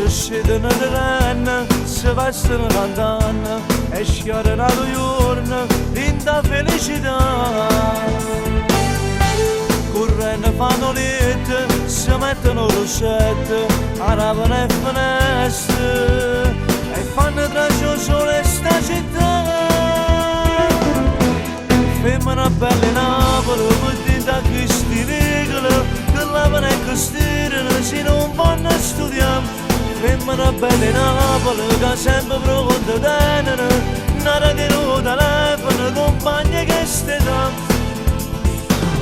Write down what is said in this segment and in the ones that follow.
scedono le renne, si vestono cantando e schiarano la giorno in da felicità. Correndo fanno lette, si mettono rosette, aprono e finestre e fanno traccio sole sta città. Femmina belle Napoli, vestita questi regoli, che lavano e che stirano, se non vanno a studiare. Femmina belle Napoli, che sempre pronta a tenere, nada che non telefono, compagni che stiamo.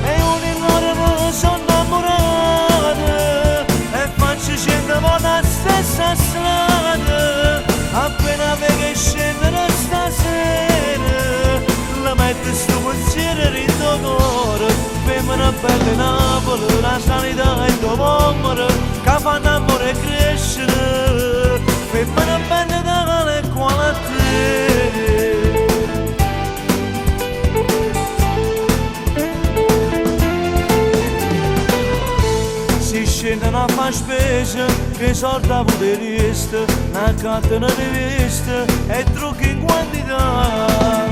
E un'innorme sono innamorata, e faccio 100 volte la stessa strada. Appena vedo scendere stasera, la metto sto pensiero in tuo cuore. Femmina bella Napoli, la sanità e il tuo amore, che fanno amore crescere. Femmina bella tale quale a te. Si scendono a fare spese, che sorda poteriste, una carta di riviste e trucchi in quantità.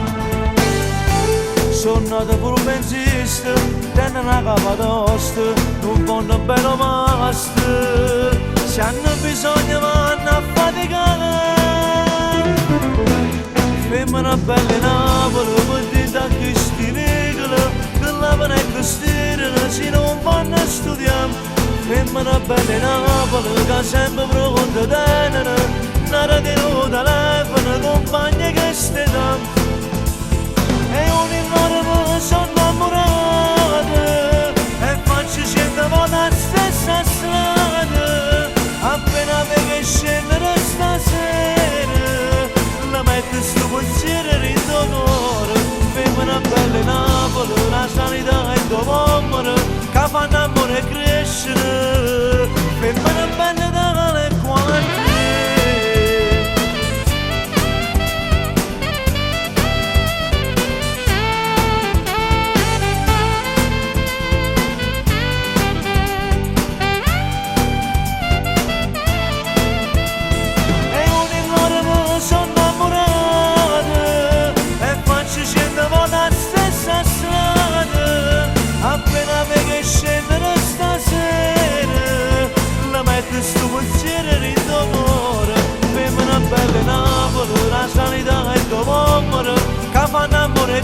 Sono nato pure benzista, tengo una capa tosta, non vanno bene master. Se hanno bisogno vanno a faticare. Femmina bella Napoli, vestita a questi regoli, che lavano e che stirano, se non vanno a studiare. Femmina bella Napoli, che sempre pronta a tenere, nada che non telefono, compagni che stiamo. E un'innorme sono innamorata, e faccio 100 volte la stessa strada. Appena vedo scendere stasera, la metto sto pensiero in tuo cuore. Femmina bella Napoli, la sanità e il tuo amore, che fanno amore crescere. Femmina bella tale quale a te. Appena vedo scendere stasera, la metto sto pensiero in tuo cuore. Femmina bella Napoli, la sanità e il tuo amore, che fanno amore